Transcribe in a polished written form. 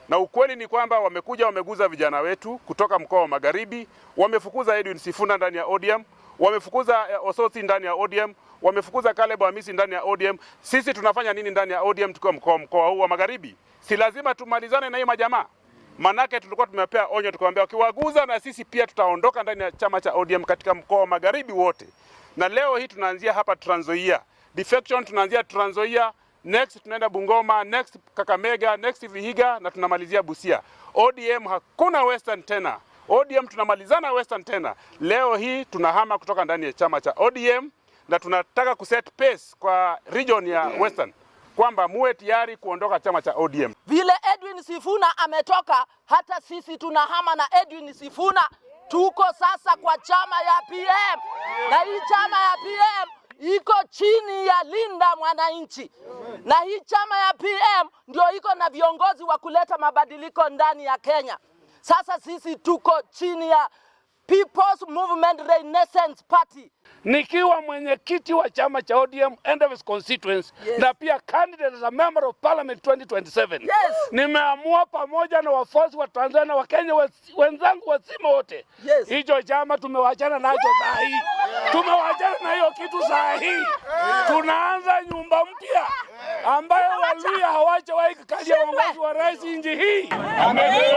Na ukweli ni kwamba wamekuja wameguza vijana wetu kutoka mkoa wa Magharibi, wamefukuza Edwin Sifuna ndani ya ODM, wamefukuza Osotsi ndani ya ODM, wamefukuza Caleb Hamisi ndani ya ODM. Sisi tunafanya nini ndani ya ODM tukiwa mkoa huu wa Magharibi? Si lazima tumalizane na hii majamaa. Manake tulikuwa tumepea onyo tukamwambia wakiwaguza na sisi pia tutaondoka ndani ya chama cha ODM katika mkoa wa Magharibi wote. Na leo hii tunaanzia hapa Trans Nzoia. Defection tunaanzia Trans Nzoia, next tunaenda Bungoma, next Kakamega, next Vihiga na tunamalizia Busia. ODM hakuna Western tena. ODM tunamalizana Western tena. Leo hii tunahama kutoka ndani ya chama cha ODM na tunataka kuset pace kwa region ya Western kwamba muwe tayari kuondoka chama cha ODM. Vile Edwin Sifuna ametoka, hata sisi tunahama na Edwin Sifuna. Tuko sasa kwa chama ya PM. Na hii chama ya PM iko chini ya Linda Mwananchi. Na hii chama ya PM ndio iko na viongozi wa kuleta mabadiliko ndani ya Kenya. Sasa sisi tuko chini ya People's Movement Renaissance Party. Nikiwa mwenyekiti wa chama cha ODM Endebess constituency, na pia candidate as a member of parliament 2027. Nimeamua pamoja na wafuasi wa Tanzania wa Kenya wenzangu wazima wote. Hicho chama tumewachana nacho saa hii. Tumewachana na hiyo kitu saa hii. Tunaanza nyumba mpya ambayo Waluhya hawajawahi kukalia uongozi wa rais nchi hii. Ameenda.